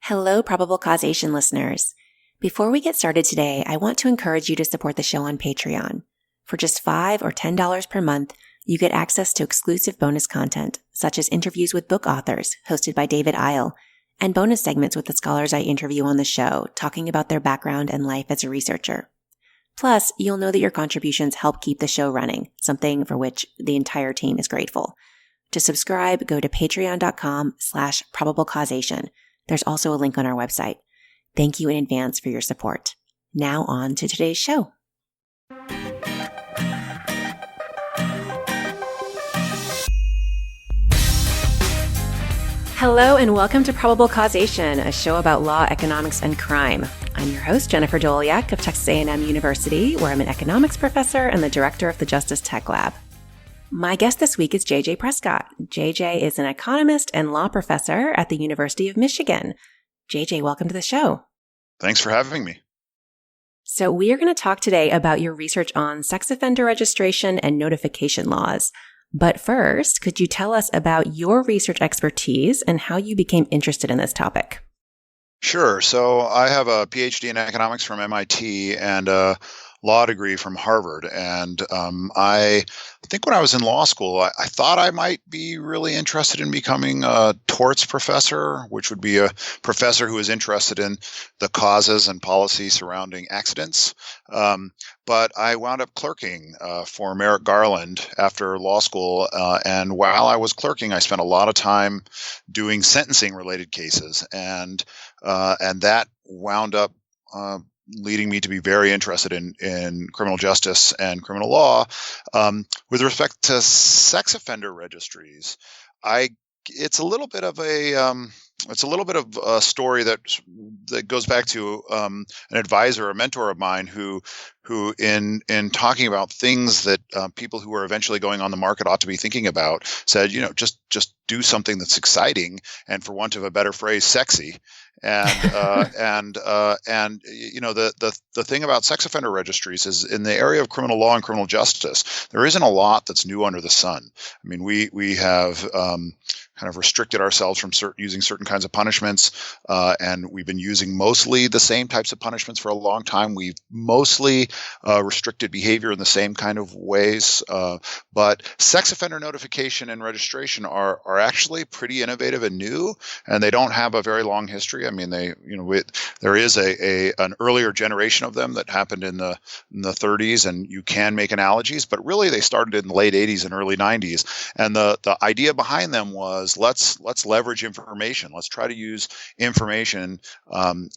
Hello, Probable Causation listeners. Before we get started today, I want to encourage you to support the show on Patreon. For just $5 or $10 per month, you get access to exclusive bonus content, such as interviews with book authors, hosted by David Isle, and bonus segments with the scholars I interview on the show, talking about their background and life as a researcher. Plus, you'll know that your contributions help keep the show running, something for which the entire team is grateful. To subscribe, go to patreon.com/probablecausation. There's also a link on our website. Thank you in advance for your support. Now on to today's show. Hello and welcome to Probable Causation, a show about law, economics, and crime. I'm your host, Jennifer Doliak of Texas A&M University, where I'm an economics professor and the director of the Justice Tech Lab. My guest this week is JJ Prescott. JJ is an economist and law professor at the University of Michigan. JJ, welcome to the show. Thanks for having me. So we are going to talk today about your research on sex offender registration and notification laws. But first, could you tell us about your research expertise and how you became interested in this topic? Sure. So I have a PhD in economics from MIT and a law degree from Harvard. And I think when I was in law school, I thought I might be really interested in becoming a torts professor, which would be a professor who is interested in the causes and policy surrounding accidents. But I wound up clerking for Merrick Garland after law school. And while I was clerking, I spent a lot of time doing sentencing-related cases. And that wound up leading me to be very interested in criminal justice and criminal law. With respect to sex offender registries, it's a little bit of a story that goes back to an advisor, a mentor of mine, who in talking about things that people who are eventually going on the market ought to be thinking about, said, just do something that's exciting and, for want of a better phrase, sexy. And the thing about sex offender registries is, in the area of criminal law and criminal justice, there isn't a lot that's new under the sun. I mean, we have kind of restricted ourselves from using certain kinds of punishments, and we've been using mostly the same types of punishments for a long time. We've mostly restricted behavior in the same kind of ways, but sex offender notification and registration are actually pretty innovative and new, and they don't have a very long history. I mean, there is an earlier generation of them that happened in the 30s, and you can make analogies, but really they started in the late 80s and early 90s, and the idea behind them was, let's leverage information. Let's try to use information,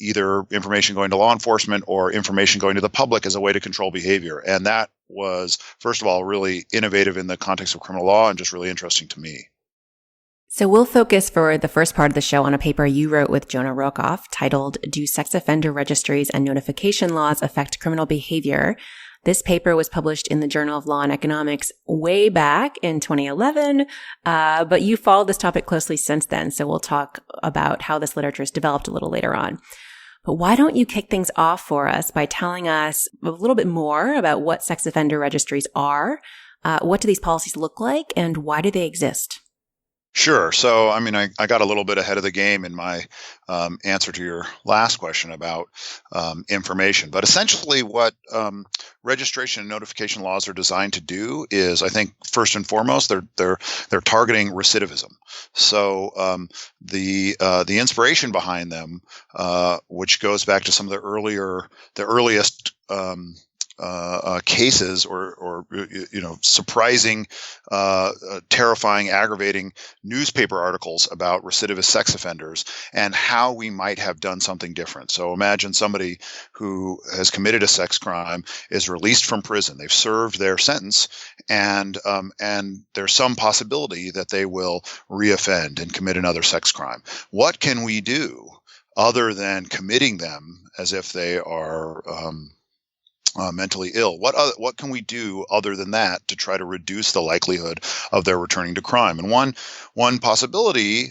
either information going to law enforcement or information going to the public, as a way to control behavior. And that was, first of all, really innovative in the context of criminal law and just really interesting to me. So we'll focus for the first part of the show on a paper you wrote with Jonah Rokoff titled, "Do Sex Offender Registries and Notification Laws Affect Criminal Behavior?" This paper was published in the Journal of Law and Economics way back in 2011, but you followed this topic closely since then, so we'll talk about how this literature has developed a little later on. But why don't you kick things off for us by telling us a little bit more about what sex offender registries are, what do these policies look like, and why do they exist? Sure. So, I mean, I got a little bit ahead of the game in my answer to your last question about information. But essentially what registration and notification laws are designed to do is, I think, first and foremost, they're targeting recidivism. So the inspiration behind them, which goes back to some of the earliest cases or surprising, terrifying, aggravating newspaper articles about recidivist sex offenders and how we might have done something different. So imagine somebody who has committed a sex crime is released from prison. They've served their sentence, and there's some possibility that they will reoffend and commit another sex crime. What can we do other than committing them as if they are mentally ill. What can we do other than that to try to reduce the likelihood of their returning to crime? And one possibility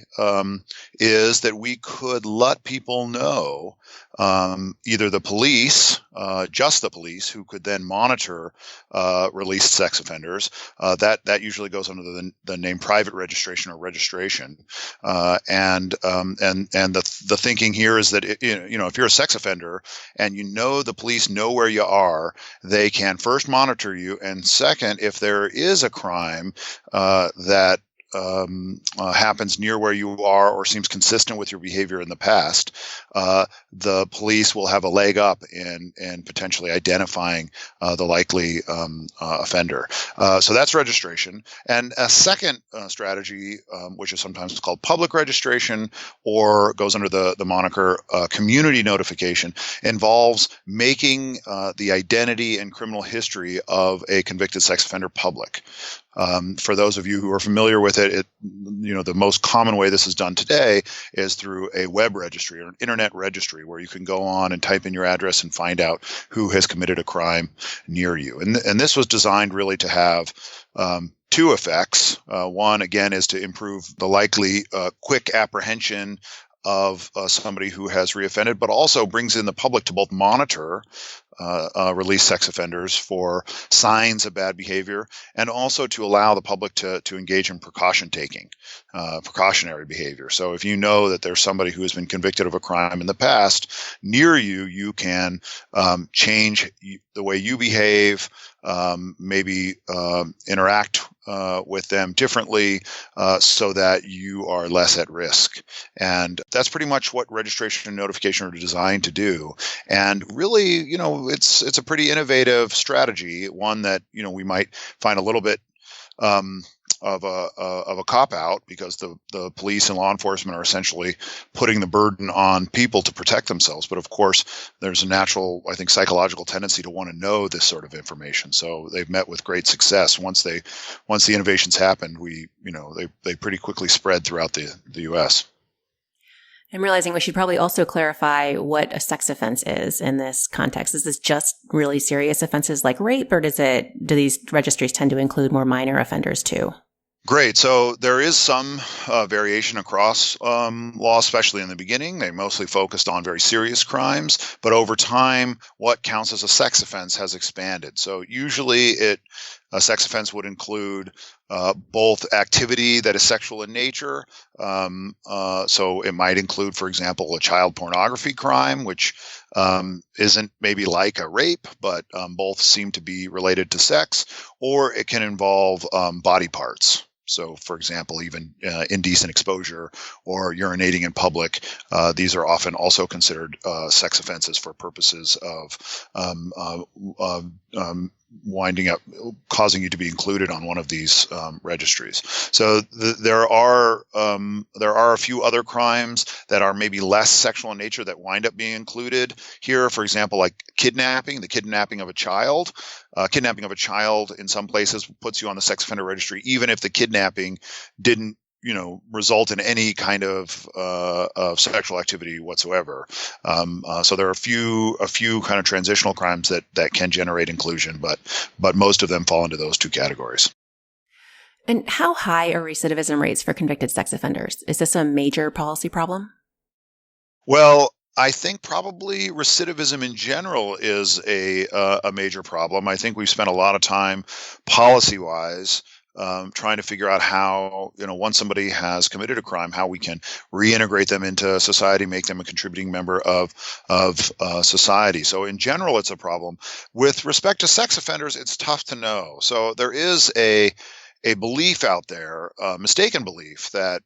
is that we could let people know, either the police, just the police, who could then monitor released sex offenders. That usually goes under the name private registration or registration. And the thinking here is that if you're a sex offender and the police know where you are, they can first monitor you, and second, if there is a crime that happens near where you are or seems consistent with your behavior in the past, the police will have a leg up in potentially identifying the likely offender. So that's registration. And a second strategy, which is sometimes called public registration or goes under the moniker community notification, involves making the identity and criminal history of a convicted sex offender public. For those of you who are familiar with it, the most common way this is done today is through a web registry or an internet registry, where you can go on and type in your address and find out who has committed a crime near you. And this was designed really to have two effects. One, again, is to improve the likely quick apprehension of somebody who has reoffended, but also brings in the public to both monitor released sex offenders for signs of bad behavior, and also to allow the public to engage in precautionary behavior. So if you know that there's somebody who has been convicted of a crime in the past near you, you can change the way you behave, maybe interact with them differently, so that you are less at risk. And that's pretty much what registration and notification are designed to do. And really, it's a pretty innovative strategy, one that we might find a little bit of a cop out, because the police and law enforcement are essentially putting the burden on people to protect themselves. But of course, there's a natural, I think, psychological tendency to want to know this sort of information. So they've met with great success. Once the innovations happened, they pretty quickly spread throughout the U.S. I'm realizing we should probably also clarify what a sex offense is in this context. Is this just really serious offenses like rape, or do these registries tend to include more minor offenders too? Great. So there is some variation across law, especially in the beginning. They mostly focused on very serious crimes, but over time, what counts as a sex offense has expanded. So usually a sex offense would include both activity that is sexual in nature. So it might include, for example, a child pornography crime, which isn't maybe like a rape, but both seem to be related to sex, or it can involve body parts. So, for example, even indecent exposure or urinating in public, these are often also considered sex offenses for purposes of winding up causing you to be included on one of these registries. So there are a few other crimes that are maybe less sexual in nature that wind up being included here. For example, like kidnapping, the kidnapping of a child. Kidnapping of a child in some places puts you on the sex offender registry, even if the kidnapping didn't result in any kind of sexual activity whatsoever. So there are a few kind of transitional crimes that can generate inclusion, but most of them fall into those two categories. And how high are recidivism rates for convicted sex offenders? Is this a major policy problem? Well, I think probably recidivism in general is a major problem. I think we've spent a lot of time policy-wise trying to figure out how, once somebody has committed a crime, how we can reintegrate them into society, make them a contributing member of society. So in general, it's a problem. With respect to sex offenders, it's tough to know. So there is a belief out there, a mistaken belief, that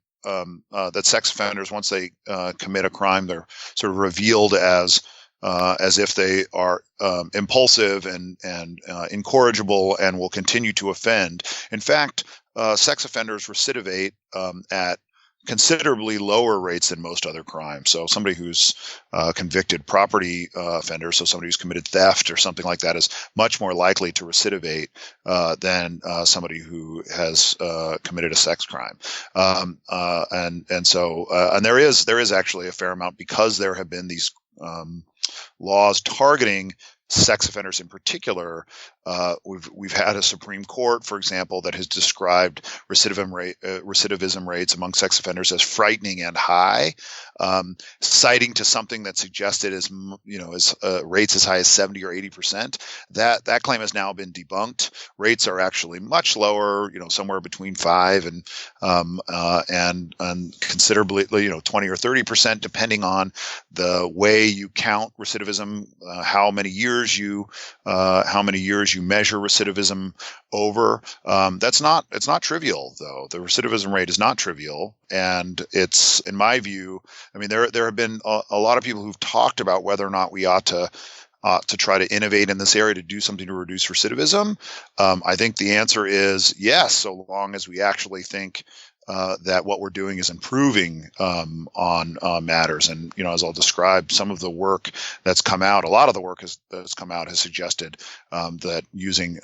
sex offenders, once they commit a crime, they're sort of revealed as if they are impulsive and incorrigible and will continue to offend. In fact, sex offenders recidivate at considerably lower rates than most other crimes. So somebody who's convicted property offender, so somebody who's committed theft or something like that, is much more likely to recidivate than somebody who has committed a sex crime. And there is actually a fair amount, because there have been these laws targeting sex offenders in particular, we've had a Supreme Court, for example, that has described recidivism rates among sex offenders as frightening and high, citing to something that suggested as rates as high as 70 or 80%. That claim has now been debunked. Rates are actually much lower, somewhere between 5 and considerably, 20 or 30%, depending on the way you count recidivism, how many years you measure recidivism over. It's not trivial, though. The recidivism rate is not trivial, and it's, in my view, there have been a lot of people who've talked about whether or not we ought to try to innovate in this area to do something to reduce recidivism. I think the answer is yes, so long as we actually think that what we're doing is improving on matters. And, as I'll describe, some of the work that's come out, a lot of the work that's come out has suggested that using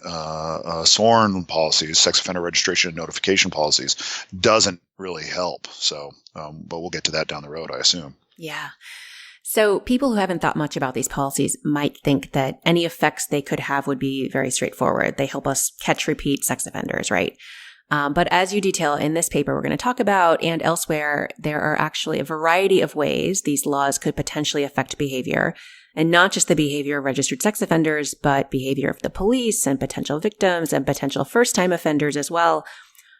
SORN policies, sex offender registration and notification policies, doesn't really help. So, but we'll get to that down the road, I assume. Yeah. So people who haven't thought much about these policies might think that any effects they could have would be very straightforward. They help us catch repeat sex offenders, right? But as you detail in this paper we're going to talk about and elsewhere, there are actually a variety of ways these laws could potentially affect behavior, and not just the behavior of registered sex offenders, but behavior of the police and potential victims and potential first-time offenders as well.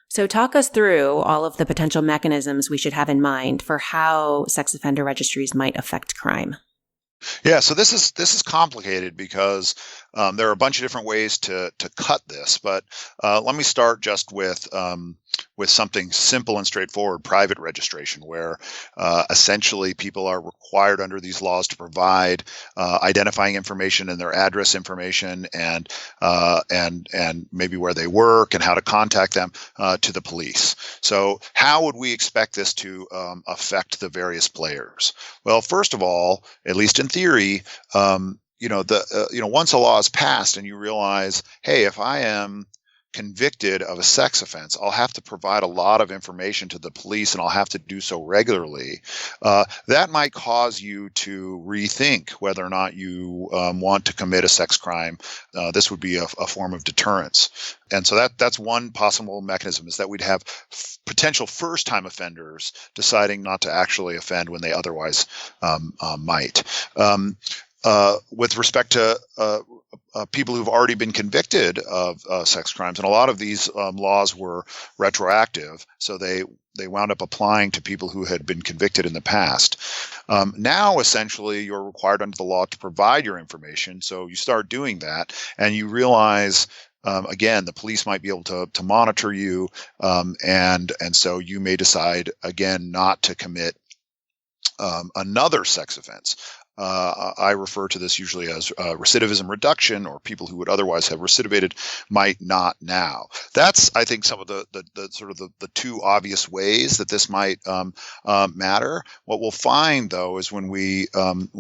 So talk us through all of the potential mechanisms we should have in mind for how sex offender registries might affect crime. Yeah, so this is complicated because there are a bunch of different ways to cut this, but let me start just with something simple and straightforward: private registration, where essentially people are required under these laws to provide identifying information and their address information and maybe where they work and how to contact them to the police. So how would we expect this to affect the various players? Well, first of all, at least in theory, once a law is passed and you realize, hey, if I am convicted of a sex offense, I'll have to provide a lot of information to the police, and I'll have to do so regularly. That might cause you to rethink whether or not you want to commit a sex crime. This would be a form of deterrence. And so that's one possible mechanism, is that we'd have potential first-time offenders deciding not to actually offend when they otherwise might. With respect to people who've already been convicted of sex crimes, and a lot of these laws were retroactive, so they wound up applying to people who had been convicted in the past. Now, essentially, you're required under the law to provide your information, so you start doing that, and you realize, again, the police might be able to monitor you, and so you may decide, again, not to commit another sex offense. I refer to this usually as recidivism reduction, or people who would otherwise have recidivated might not now. That's, I think, some of the sort of the two obvious ways that this might matter. What we'll find, though, is when we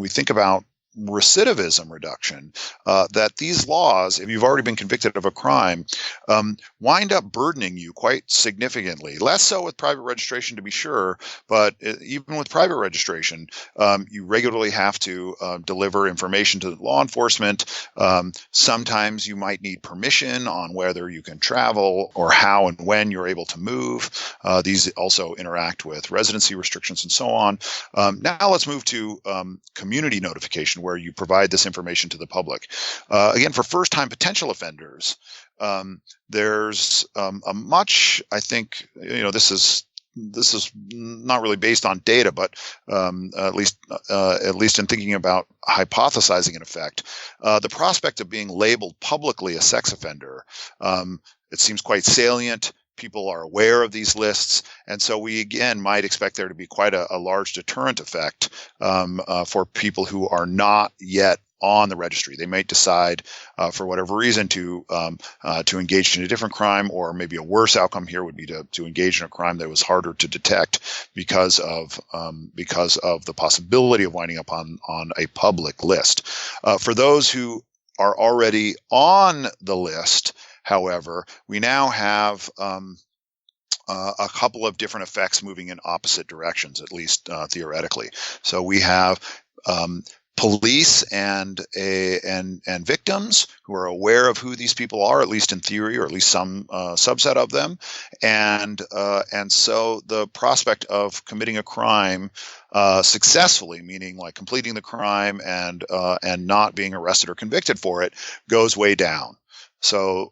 think about recidivism reduction, that these laws, if you've already been convicted of a crime, wind up burdening you quite significantly. Less so with private registration, to be sure, but even with private registration, you regularly have to deliver information to law enforcement. Sometimes you might need permission on whether you can travel or how and when you're able to move. These also interact with residency restrictions and so on. Now let's move to community notification, where you provide this information to the public. Again, for first-time potential offenders, there's a much, I think, this is not really based on data, but at least in thinking about hypothesizing an effect, the prospect of being labeled publicly a sex offender, it seems quite salient. People are aware of these lists, and so we again might expect there to be quite a large deterrent effect for people who are not yet on the registry. They might decide, for whatever reason, to engage in a different crime, or maybe a worse outcome here would be to engage in a crime that was harder to detect because of the possibility of winding up on a public list. For those who are already on the list, however, we now have a couple of different effects moving in opposite directions, at least theoretically. So we have police and victims who are aware of who these people are, at least in theory, or at least some subset of them, and so the prospect of committing a crime successfully, meaning like completing the crime and not being arrested or convicted for it, goes way down. So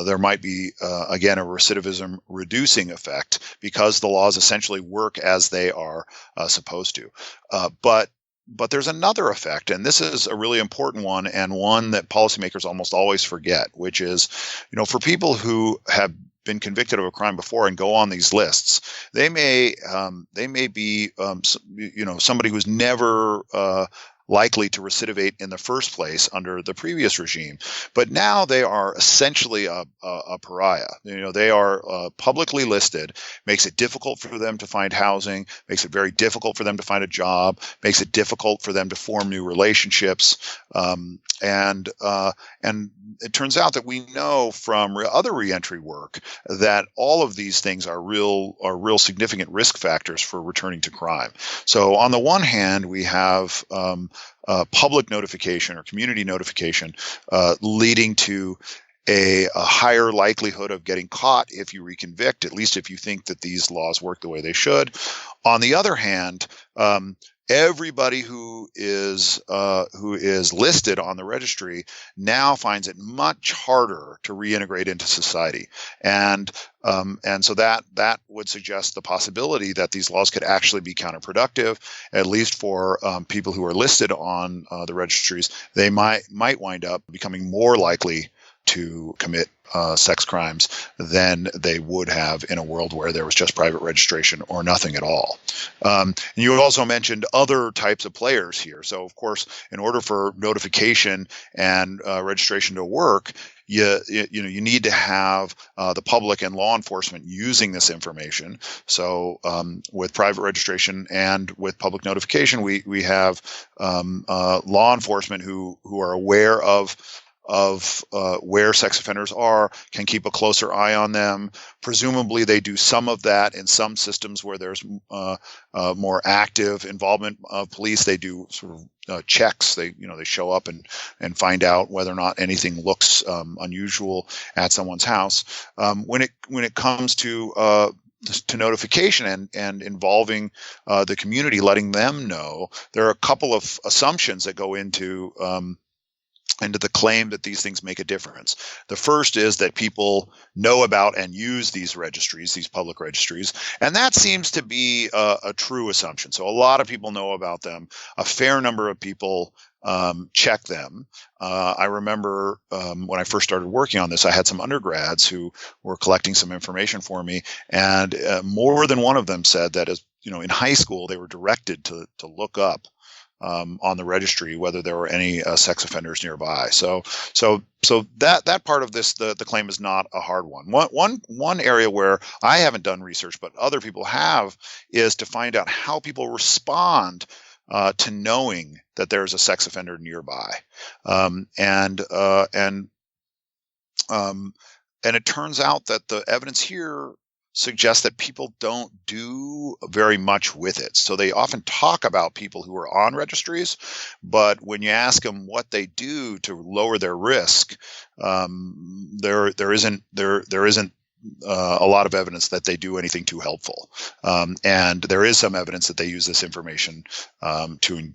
there might be, again, a recidivism reducing effect because the laws essentially work as they are supposed to. But there's another effect, and this is a really important one, and one that policymakers almost always forget, which is, for people who have been convicted of a crime before and go on these lists, they may be somebody who's never likely to recidivate in the first place under the previous regime, but now they are essentially a pariah. They are publicly listed, makes it difficult for them to find housing, makes it very difficult for them to find a job, makes it difficult for them to form new relationships, and it turns out that we know from other reentry work that all of these things are real significant risk factors for returning to crime. So on the one hand, we have public notification or community notification leading to a higher likelihood of getting caught if you reconvict, at least if you think that these laws work the way they should. On the other hand, everybody who is listed on the registry now finds it much harder to reintegrate into society, and so that would suggest the possibility that these laws could actually be counterproductive, at least for people who are listed on the registries. They might wind up becoming more likely to commit sex crimes than they would have in a world where there was just private registration or nothing at all. And you also mentioned other types of players here. So, of course, in order for notification and registration to work, you need to have the public and law enforcement using this information. So with private registration and with public notification, we have law enforcement who are aware of where sex offenders are, can keep a closer eye on them. Presumably, they do some of that in some systems where there's more active involvement of police. They do sort of checks. They show up and find out whether or not anything looks unusual at someone's house. When it comes to notification and involving the community, letting them know, there are a couple of assumptions that go into the claim that these things make a difference. The first is that people know about and use these registries, these public registries, and that seems to be a true assumption. So a lot of people know about them. A fair number of people check them. I remember when I first started working on this, I had some undergrads who were collecting some information for me, and more than one of them said that in high school they were directed to look up on the registry whether there were any sex offenders nearby. So that part of this, the claim is not a hard one. One area where I haven't done research but other people have is to find out how people respond to knowing that there's a sex offender nearby, and it turns out that the evidence here suggests that people don't do very much with it. So they often talk about people who are on registries, but when you ask them what they do to lower their risk, there isn't a lot of evidence that they do anything too helpful, and there is some evidence that they use this information to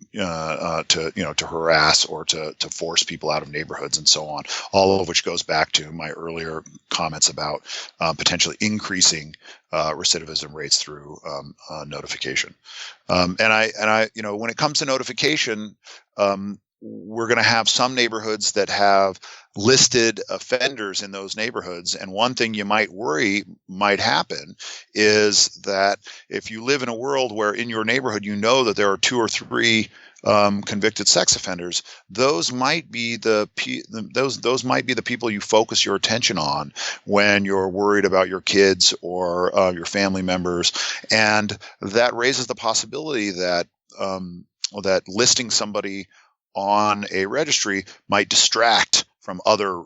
harass or to force people out of neighborhoods and so on. All of which goes back to my earlier comments about potentially increasing recidivism rates through notification. And I when it comes to notification, we're going to have some neighborhoods that have listed offenders in those neighborhoods. And one thing you might worry might happen is that if you live in a world where in your neighborhood you know that there are 2 or 3 convicted sex offenders, those might be the people you focus your attention on when you're worried about your kids or your family members, and that raises the possibility that listing somebody on a registry might distract from other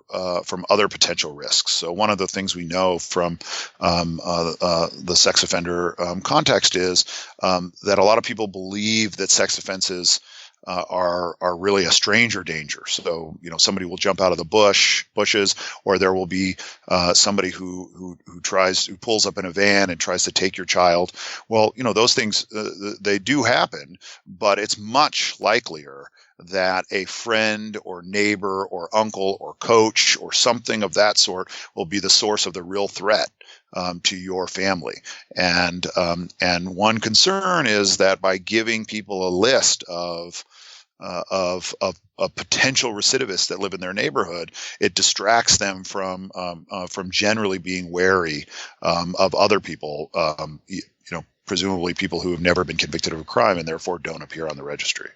potential risks. So one of the things we know from the sex offender context is that a lot of people believe that sex offenses are really a stranger danger. So, somebody will jump out of the bushes, or there will be somebody who pulls up in a van and tries to take your child. Well, those things, they do happen, but it's much likelier that a friend or neighbor or uncle or coach or something of that sort will be the source of the real threat to your family. And one concern is that by giving people a list of potential recidivists that live in their neighborhood, it distracts them from generally being wary of other people, presumably people who have never been convicted of a crime and therefore don't appear on the registry.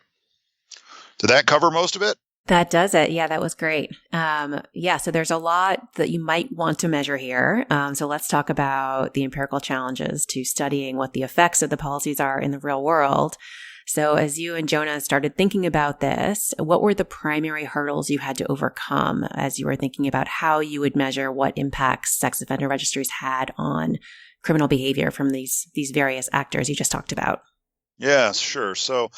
Did that cover most of it? That does it. Yeah, that was great. So there's a lot that you might want to measure here. So let's talk about the empirical challenges to studying what the effects of the policies are in the real world. So as you and Jonah started thinking about this, what were the primary hurdles you had to overcome as you were thinking about how you would measure what impacts sex offender registries had on criminal behavior from these various actors you just talked about? Yeah, sure. So,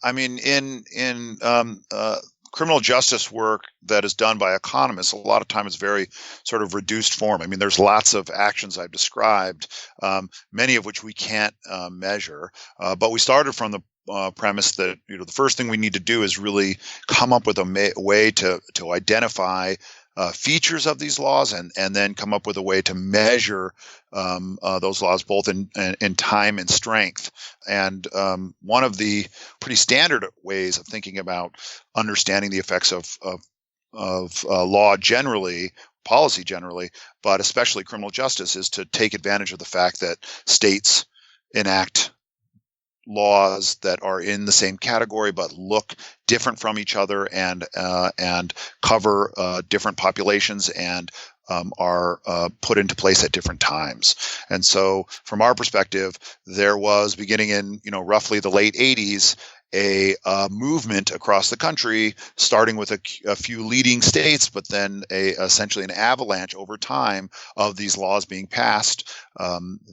in criminal justice work that is done by economists, a lot of time it's very sort of reduced form. I mean, there's lots of actions I've described, many of which we can't measure. But we started from the premise that the first thing we need to do is really come up with a way to identify features of these laws, and then come up with a way to measure those laws both in time and strength. And one of the pretty standard ways of thinking about understanding the effects of law generally, policy generally, but especially criminal justice, is to take advantage of the fact that states enact laws that are in the same category but look different from each other, and cover different populations, and are put into place at different times. And so from our perspective, there was, beginning in roughly the late 80s, a movement across the country, starting with a few leading states, but then essentially an avalanche over time of these laws being passed.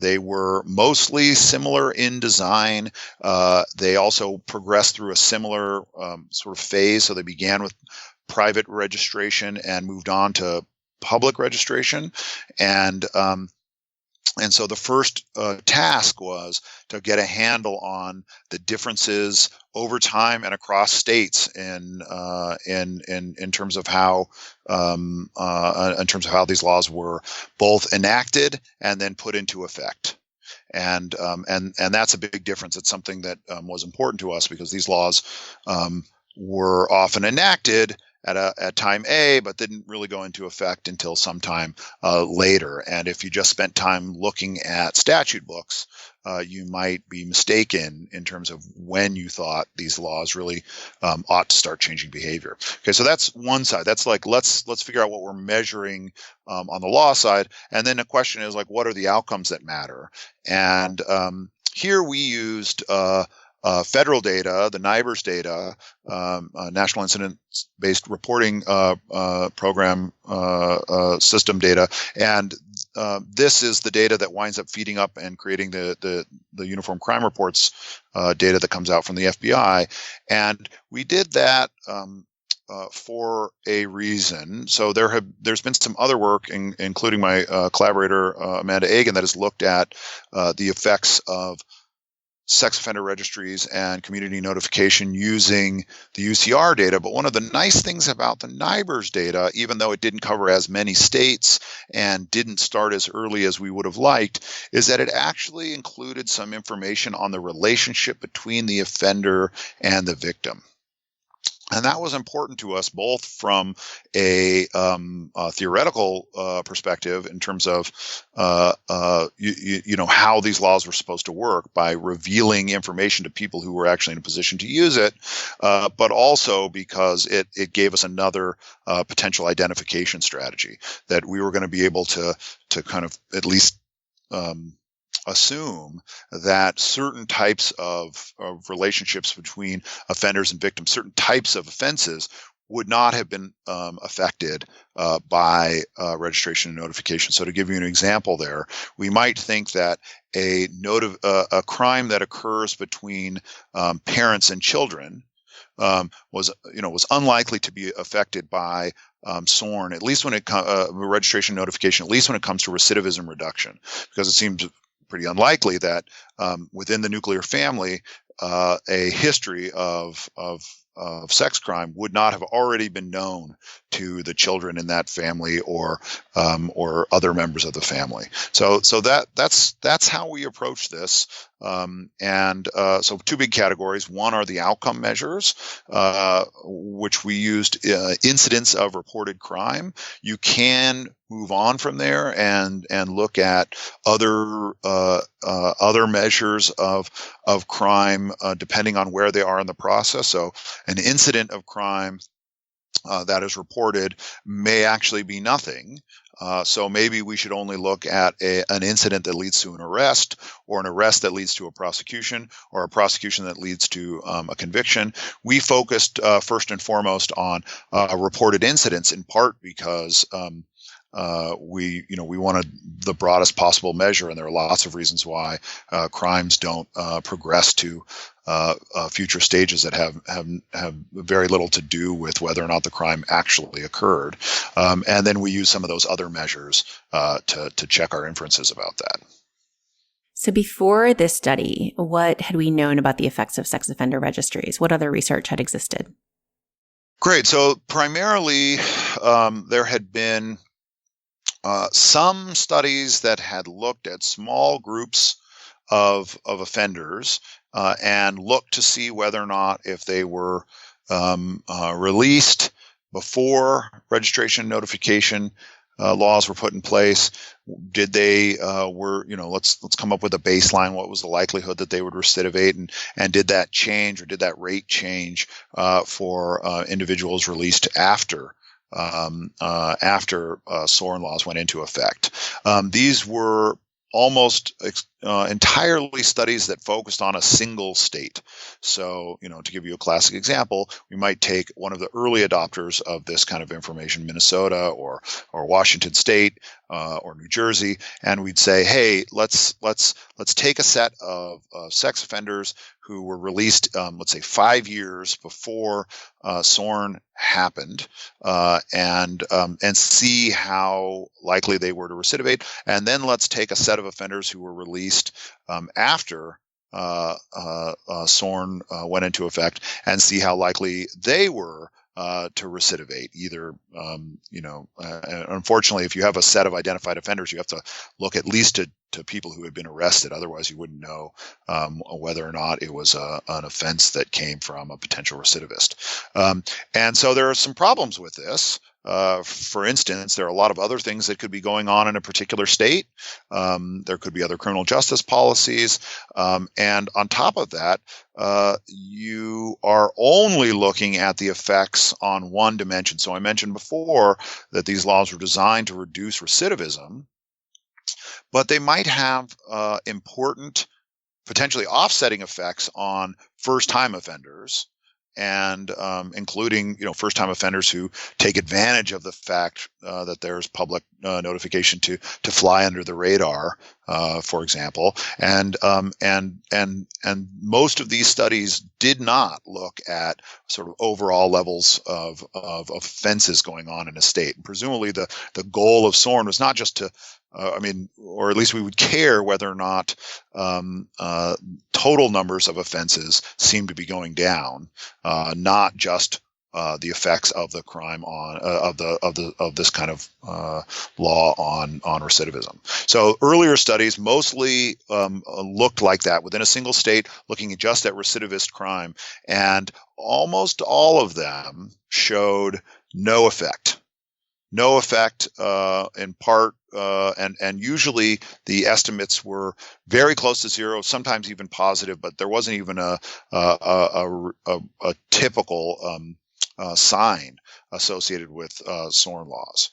They were mostly similar in design. They also progressed through a similar sort of phase. So they began with private registration and moved on to public registration. And so the first task was to get a handle on the differences over time and across states in terms of how these laws were both enacted and then put into effect. And that's a big difference. It's something that was important to us, because these laws were often enacted at time A, but didn't really go into effect until sometime later. And if you just spent time looking at statute books, you might be mistaken in terms of when you thought these laws really ought to start changing behavior. Okay, so that's one side. That's like, let's figure out what we're measuring on the law side. And then the question is, like, what are the outcomes that matter? And here we used federal data, the NIBRS data, National Incident-Based Reporting Program system data, and this is the data that winds up feeding up and creating the Uniform Crime Reports data that comes out from the FBI. And we did that for a reason. So there's been some other work, including my collaborator Amanda Agan, that has looked at the effects of sex offender registries and community notification using the UCR data. But one of the nice things about the NIBRS data, even though it didn't cover as many states and didn't start as early as we would have liked, is that it actually included some information on the relationship between the offender and the victim. And that was important to us, both from a theoretical perspective, in terms of how these laws were supposed to work by revealing information to people who were actually in a position to use it, but also because it gave us another potential identification strategy that we were going to be able to kind of at least assume that certain types of relationships between offenders and victims, certain types of offenses, would not have been affected by registration and notification. So to give you an example there, we might think that a crime that occurs between parents and children was unlikely to be affected by SORN, at least when it comes registration notification, at least when it comes to recidivism reduction, because it seems pretty unlikely that within the nuclear family, a history of sex crime would not have already been known to the children in that family or other members of the family. So that's how we approach this. So two big categories. One are the outcome measures, which we used incidents of reported crime. You can move on from there and look at other measures of crime depending on where they are in the process. So an incident of crime that is reported may actually be nothing. So maybe we should only look at an incident that leads to an arrest, or an arrest that leads to a prosecution, or a prosecution that leads to a conviction. We focused first and foremost on reported incidents, in part because we wanted the broadest possible measure, and there are lots of reasons why crimes don't progress to future stages that have very little to do with whether or not the crime actually occurred. And then we use some of those other measures to check our inferences about that. So before this study, what had we known about the effects of sex offender registries? What other research had existed? Great. So primarily, there had been some studies that had looked at small groups of offenders and looked to see whether or not, if they were released before registration notification laws were put in place, did they let's come up with a baseline. What was the likelihood that they would recidivate, and did that change, or did that rate change for individuals released after SORN laws went into effect? These were almost entirely studies that focused on a single state. So, to give you a classic example, we might take one of the early adopters of this kind of information, Minnesota or Washington State or New Jersey, and we'd say, hey, let's take a set of sex offenders who were released, let's say 5 years before SORN happened, and see how likely they were to recidivate, and then let's take a set of offenders who were released after SORN went into effect, and see how likely they were to recidivate. Either, unfortunately, if you have a set of identified offenders, you have to look at least to people who had been arrested. Otherwise, you wouldn't know whether or not it was an offense that came from a potential recidivist. And so there are some problems with this. For instance, there are a lot of other things that could be going on in a particular state. There could be other criminal justice policies. And on top of that, you are only looking at the effects on one dimension. So I mentioned before that these laws were designed to reduce recidivism, but they might have important, potentially offsetting effects on first-time offenders, and including first-time offenders who take advantage of the fact that there's public notification to fly under the radar, for example, and most of these studies did not look at sort of overall levels of offenses going on in a state. And presumably, the goal of SORN was not just to or at least we would care whether or not total numbers of offenses seem to be going down, not just the effects of the crime on of this kind of law on recidivism. So earlier studies mostly looked like that within a single state, looking just at recidivist crime, and almost all of them showed no effect. No effect, in part, and usually the estimates were very close to zero, sometimes even positive, but there wasn't even a typical sign associated with SORN laws.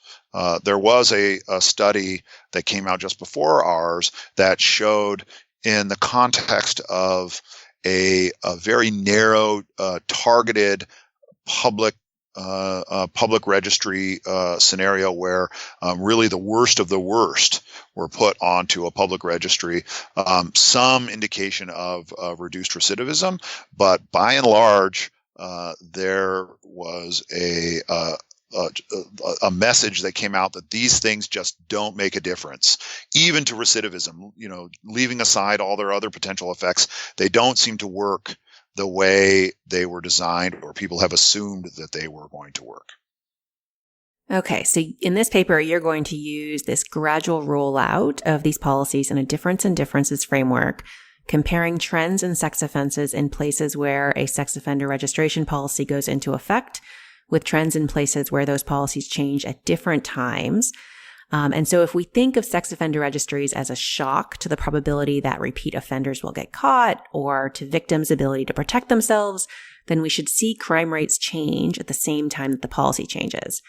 There was a study that came out just before ours that showed, in the context of a very narrow, targeted public registry scenario where really the worst of the worst were put onto a public registry, some indication of reduced recidivism, but by and large, there was a message that came out that these things just don't make a difference, even to recidivism. Leaving aside all their other potential effects, they don't seem to work the way they were designed, or people have assumed that they were going to work. Okay, so in this paper, you're going to use this gradual rollout of these policies in a difference in differences framework, comparing trends in sex offenses in places where a sex offender registration policy goes into effect with trends in places where those policies change at different times. And so if we think of sex offender registries as a shock to the probability that repeat offenders will get caught or to victims' ability to protect themselves, then we should see crime rates change at the same time that the policy changes.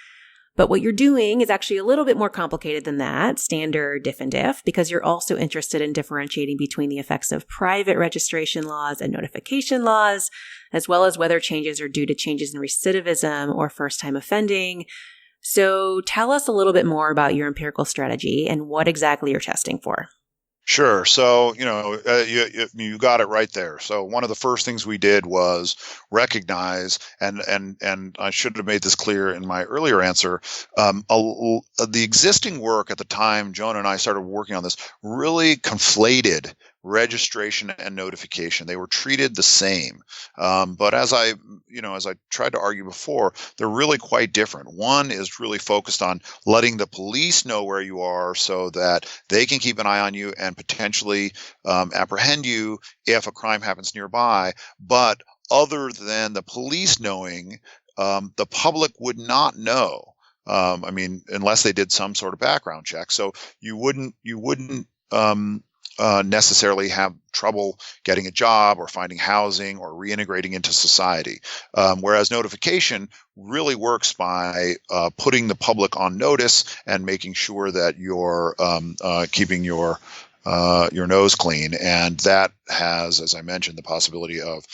But what you're doing is actually a little bit more complicated than that, standard diff and diff, because you're also interested in differentiating between the effects of private registration laws and notification laws, as well as whether changes are due to changes in recidivism or first-time offending. So tell us a little bit more about your empirical strategy and what exactly you're testing for. Sure. So, you got it right there. So one of the first things we did was recognize, and I should have made this clear in my earlier answer, the existing work at the time Jonah and I started working on this really conflated registration and notification. They were treated the same. But as I tried to argue before, they're really quite different. One is really focused on letting the police know where you are so that they can keep an eye on you and potentially apprehend you if a crime happens nearby. But other than the police knowing, the public would not know. Unless they did some sort of background check. So you wouldn't necessarily have trouble getting a job or finding housing or reintegrating into society. Whereas notification really works by putting the public on notice and making sure that you're keeping your nose clean, and that has, as I mentioned, the possibility of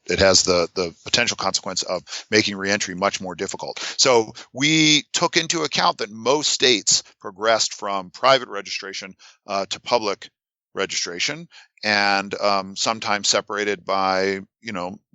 it has the potential consequence of making reentry much more difficult. So we took into account that most states progressed from private registration to public registration, and sometimes separated by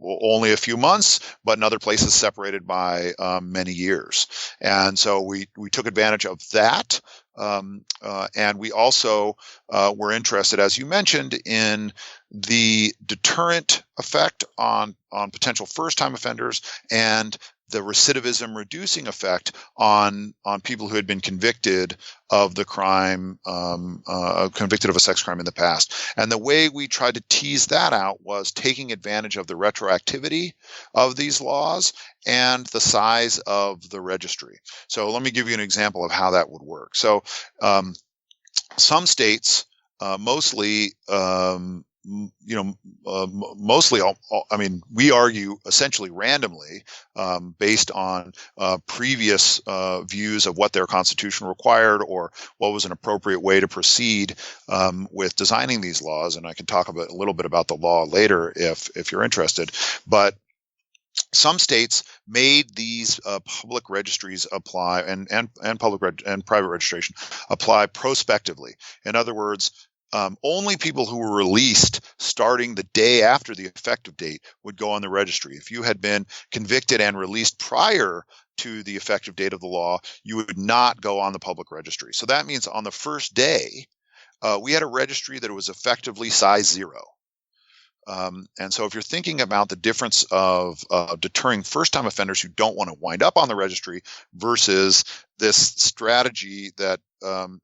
only a few months, but in other places separated by many years. And so we took advantage of that. And we also were interested, as you mentioned, in the deterrent effect on potential first-time offenders and the recidivism reducing effect on people who had been convicted of the crime, convicted of a sex crime in the past. And the way we tried to tease that out was taking advantage of the retroactivity of these laws and the size of the registry. So let me give you an example of how that would work. So some states, mostly we argue essentially randomly, based on previous views of what their constitution required or what was an appropriate way to proceed with designing these laws. And I can talk a little bit about the law later if you're interested. But some states made these public registries apply and private registration apply prospectively. In other words, only people who were released starting the day after the effective date would go on the registry. If you had been convicted and released prior to the effective date of the law, you would not go on the public registry. So that means on the first day, we had a registry that was effectively size 0. And so if you're thinking about the difference of deterring first-time offenders who don't want to wind up on the registry versus this strategy that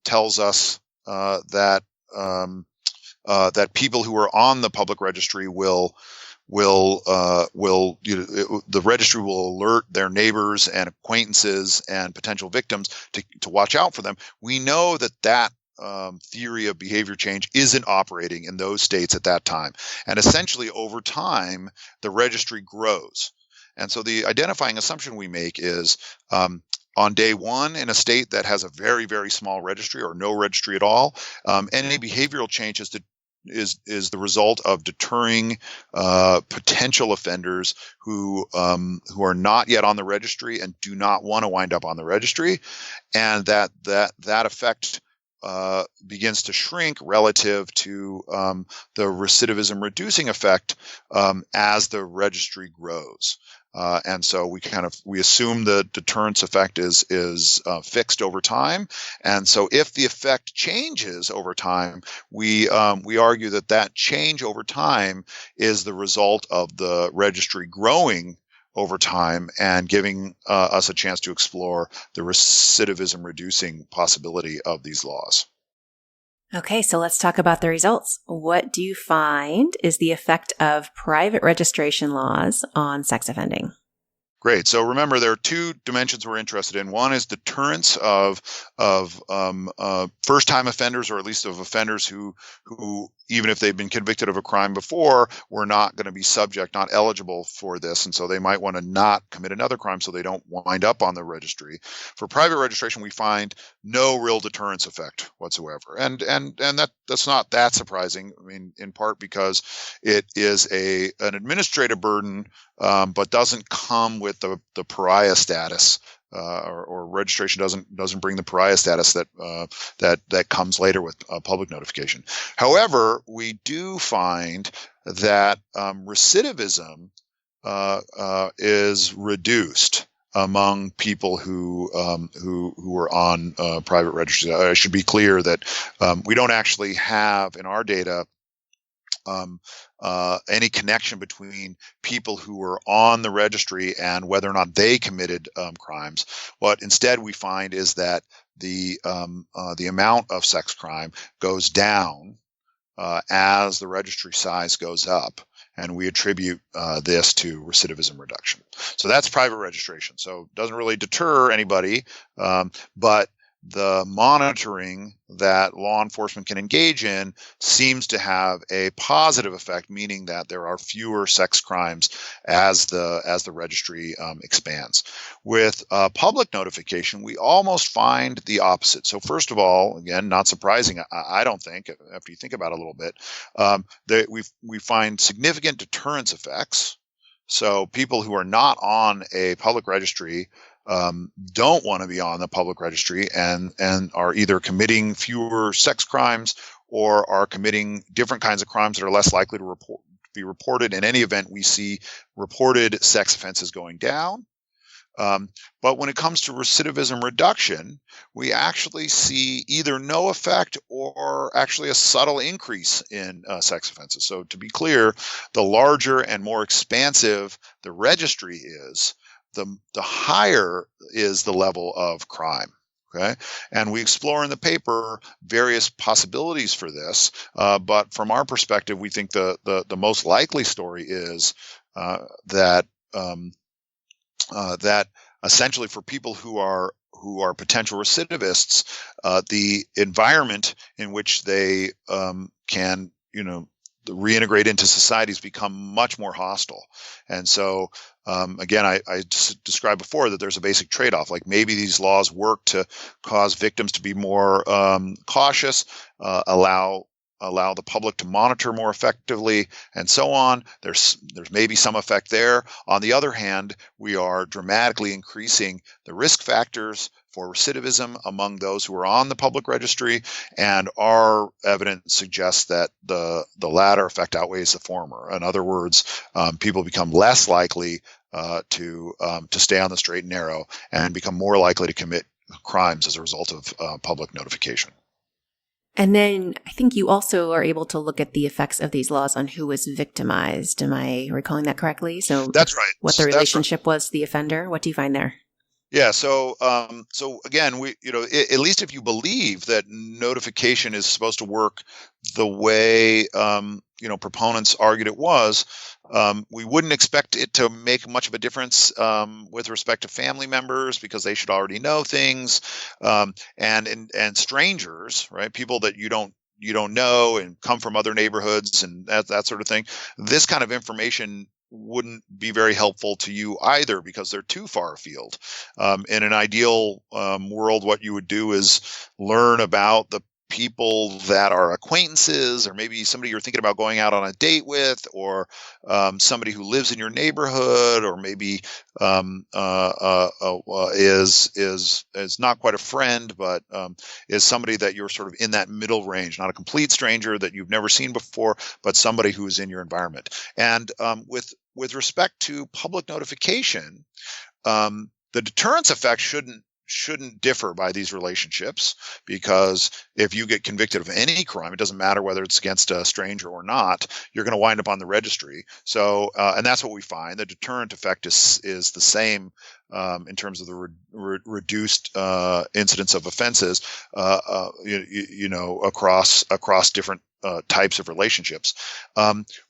tells us that people who are on the public registry the registry will alert their neighbors and acquaintances and potential victims to watch out for them. We know that theory of behavior change isn't operating in those states at that time. And essentially over time, the registry grows. And so the identifying assumption we make is on day one in a state that has a very, very small registry or no registry at all, any behavioral change is the result of deterring potential offenders who are not yet on the registry and do not want to wind up on the registry, and that effect begins to shrink relative to the recidivism reducing effect as the registry grows. And so we assume the deterrence effect is fixed over time. And so if the effect changes over time, we argue that change over time is the result of the registry growing over time and giving us a chance to explore the recidivism reducing possibility of these laws. Okay, so let's talk about the results. What do you find is the effect of private registration laws on sex offending? Great. So remember, there are two dimensions we're interested in. One is deterrence of first-time offenders, or at least of offenders who even if they've been convicted of a crime before, were not going to be not eligible for this, and so they might want to not commit another crime so they don't wind up on the registry. For private registration, we find no real deterrence effect whatsoever, and that's not that surprising. I mean, in part because it is an administrative burden, but doesn't come with the pariah status, or registration doesn't bring the pariah status that comes later with public notification. However, we do find that recidivism is reduced among people who are on private registries. I should be clear that we don't actually have in our data any connection between people who were on the registry and whether or not they committed crimes. What instead we find is that the amount of sex crime goes down as the registry size goes up, and we attribute this to recidivism reduction. So that's private registration. So it doesn't really deter anybody, but the monitoring that law enforcement can engage in seems to have a positive effect, meaning that there are fewer sex crimes as the registry expands. With public notification, we almost find the opposite. So first of all, again, not surprising, I don't think, after you think about it a little bit, that we find significant deterrence effects. So people who are not on a public registry don't want to be on the public registry and are either committing fewer sex crimes or are committing different kinds of crimes that are less likely to be reported. In any event, we see reported sex offenses going down. But when it comes to recidivism reduction, we actually see either no effect or actually a subtle increase in sex offenses. So to be clear, the larger and more expansive the registry is, the higher is the level of crime. Okay, and we explore in the paper various possibilities for this, but from our perspective, we think the most likely story is that essentially for people who are potential recidivists, the environment in which they can reintegrate into society has become much more hostile. And so again, I described before that there's a basic trade-off. Like maybe these laws work to cause victims to be more cautious, allow the public to monitor more effectively, and so on. There's maybe some effect there. On the other hand, we are dramatically increasing the risk factors for recidivism among those who are on the public registry, and our evidence suggests that the latter effect outweighs the former. In other words, people become less likely to stay on the straight and narrow and become more likely to commit crimes as a result of public notification. And then I think you also are able to look at the effects of these laws on who was victimized. Am I recalling that correctly? So that's right. What the relationship was to the offender? What do you find there? Yeah. So again, at least if you believe that notification is supposed to work the way, proponents argued it was, we wouldn't expect it to make much of a difference with respect to family members because they should already know things, and strangers, right? People that you don't know and come from other neighborhoods and that sort of thing. This kind of information wouldn't be very helpful to you either because they're too far afield. In an ideal world, what you would do is learn about the people that are acquaintances, or maybe somebody you're thinking about going out on a date with, or somebody who lives in your neighborhood, or maybe is not quite a friend, but is somebody that you're sort of in that middle range, not a complete stranger that you've never seen before, but somebody who is in your environment. And with respect to public notification, the deterrence effect shouldn't differ by these relationships, because if you get convicted of any crime, it doesn't matter whether it's against a stranger or not, you're going to wind up on the registry. So, and that's what we find. The deterrent effect is the same in terms of the reduced incidence of offenses, across different types of relationships.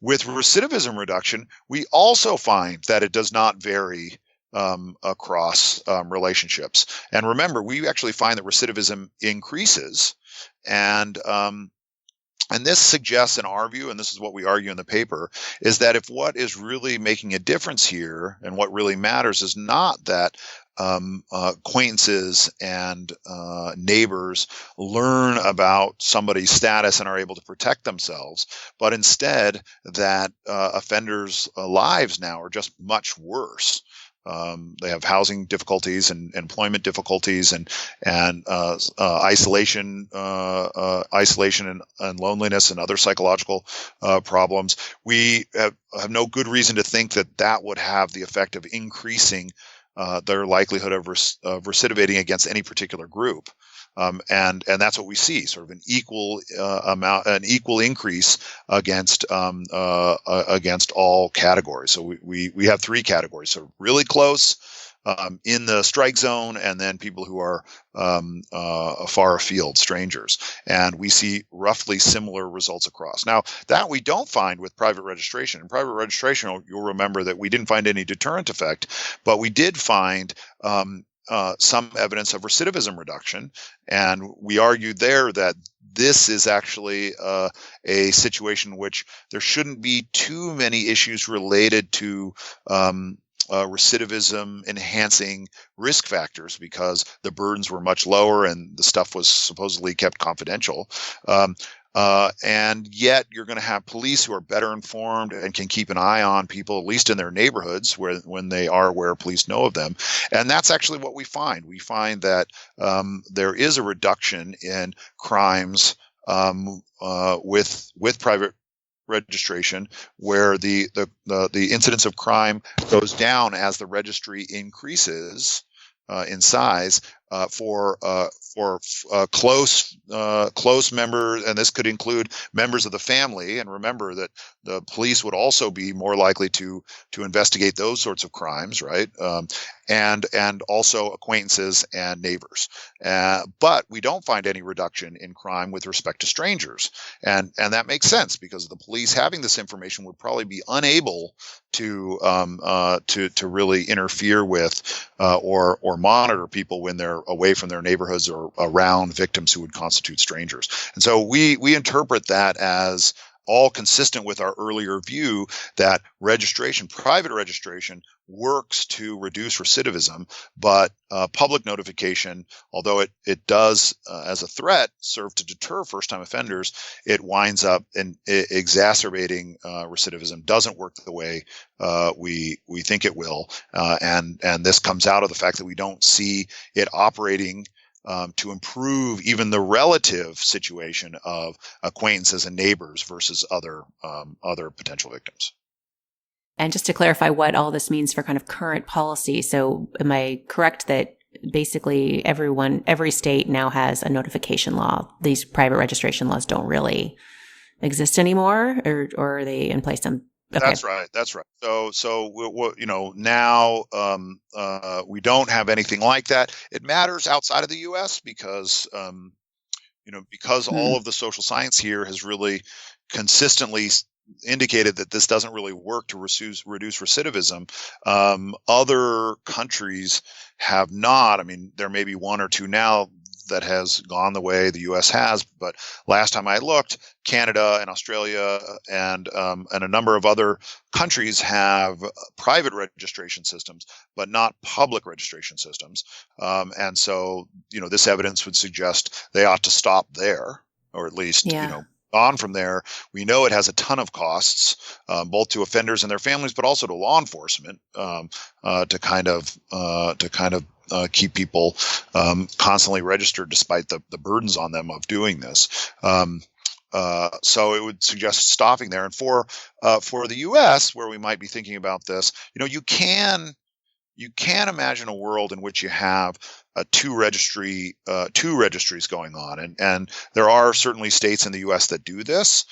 With recidivism reduction, we also find that it does not vary across relationships. And remember, we actually find that recidivism increases, and this suggests, in our view, and this is what we argue in the paper, is that if what is really making a difference here, and what really matters, is not that acquaintances and neighbors learn about somebody's status and are able to protect themselves, but instead that offenders' lives now are just much worse. They have housing difficulties and employment difficulties, and isolation and loneliness and other psychological problems. We have no good reason to think that would have the effect of increasing their likelihood of recidivating against any particular group. And that's what we see, sort of an equal increase against all categories. So we have three categories: so really close, in the strike zone, and then people who are far afield, strangers. And we see roughly similar results across. Now, that we don't find with private registration. In private registration, you'll remember that we didn't find any deterrent effect, but we did find some evidence of recidivism reduction. And we argued there that this is actually a situation in which there shouldn't be too many issues related to recidivism enhancing risk factors, because the burdens were much lower and the stuff was supposedly kept confidential. And yet you're going to have police who are better informed and can keep an eye on people, at least in their neighborhoods, when they are aware police know of them. And that's actually what we find. We find that there is a reduction in crimes with private registration, where the incidence of crime goes down as the registry increases in size for close members, and this could include members of the family. And remember that the police would also be more likely to investigate those sorts of crimes, right? And also acquaintances and neighbors. But we don't find any reduction in crime with respect to strangers, and that makes sense, because the police having this information would probably be unable to really interfere with or monitor people when they're away from their neighborhoods or around victims who would constitute strangers. And so we interpret that as all consistent with our earlier view that private registration, works to reduce recidivism, but public notification, although it does as a threat serve to deter first-time offenders, it winds up exacerbating recidivism, doesn't work the way we think it will, and this comes out of the fact that we don't see it operating to improve even the relative situation of acquaintances and neighbors versus other potential victims. And just to clarify what all this means for kind of current policy. So am I correct that basically every state now has a notification law? These private registration laws don't really exist anymore, or are they in place? Okay. That's right. So now we don't have anything like that. It matters outside of the U.S. because all of the social science here has really consistently indicated that this doesn't really work to reduce recidivism. Other countries have not. I mean, there may be one or two now that has gone the way the U.S. has, but last time I looked, Canada and Australia and a number of other countries have private registration systems, but not public registration systems. And so, this evidence would suggest they ought to stop there. or at least, Yeah. on from there. We know it has a ton of costs, both to offenders and their families, but also to law enforcement, to kind of keep people constantly registered, despite the burdens on them of doing this. So it would suggest stopping there. And for the U.S., where we might be thinking about this, you can imagine a world in which you have two registries going on, and there are certainly states in the U.S. that do this,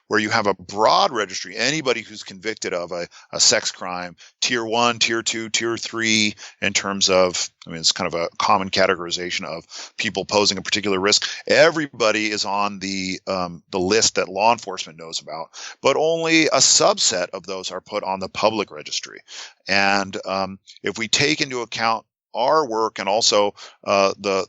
where you have a broad registry. Anybody who's convicted of a sex crime, tier 1, tier 2, tier 3, in terms of, it's kind of a common categorization of people posing a particular risk. Everybody is on the list that law enforcement knows about, but only a subset of those are put on the public registry. And if we take into account our work, and also the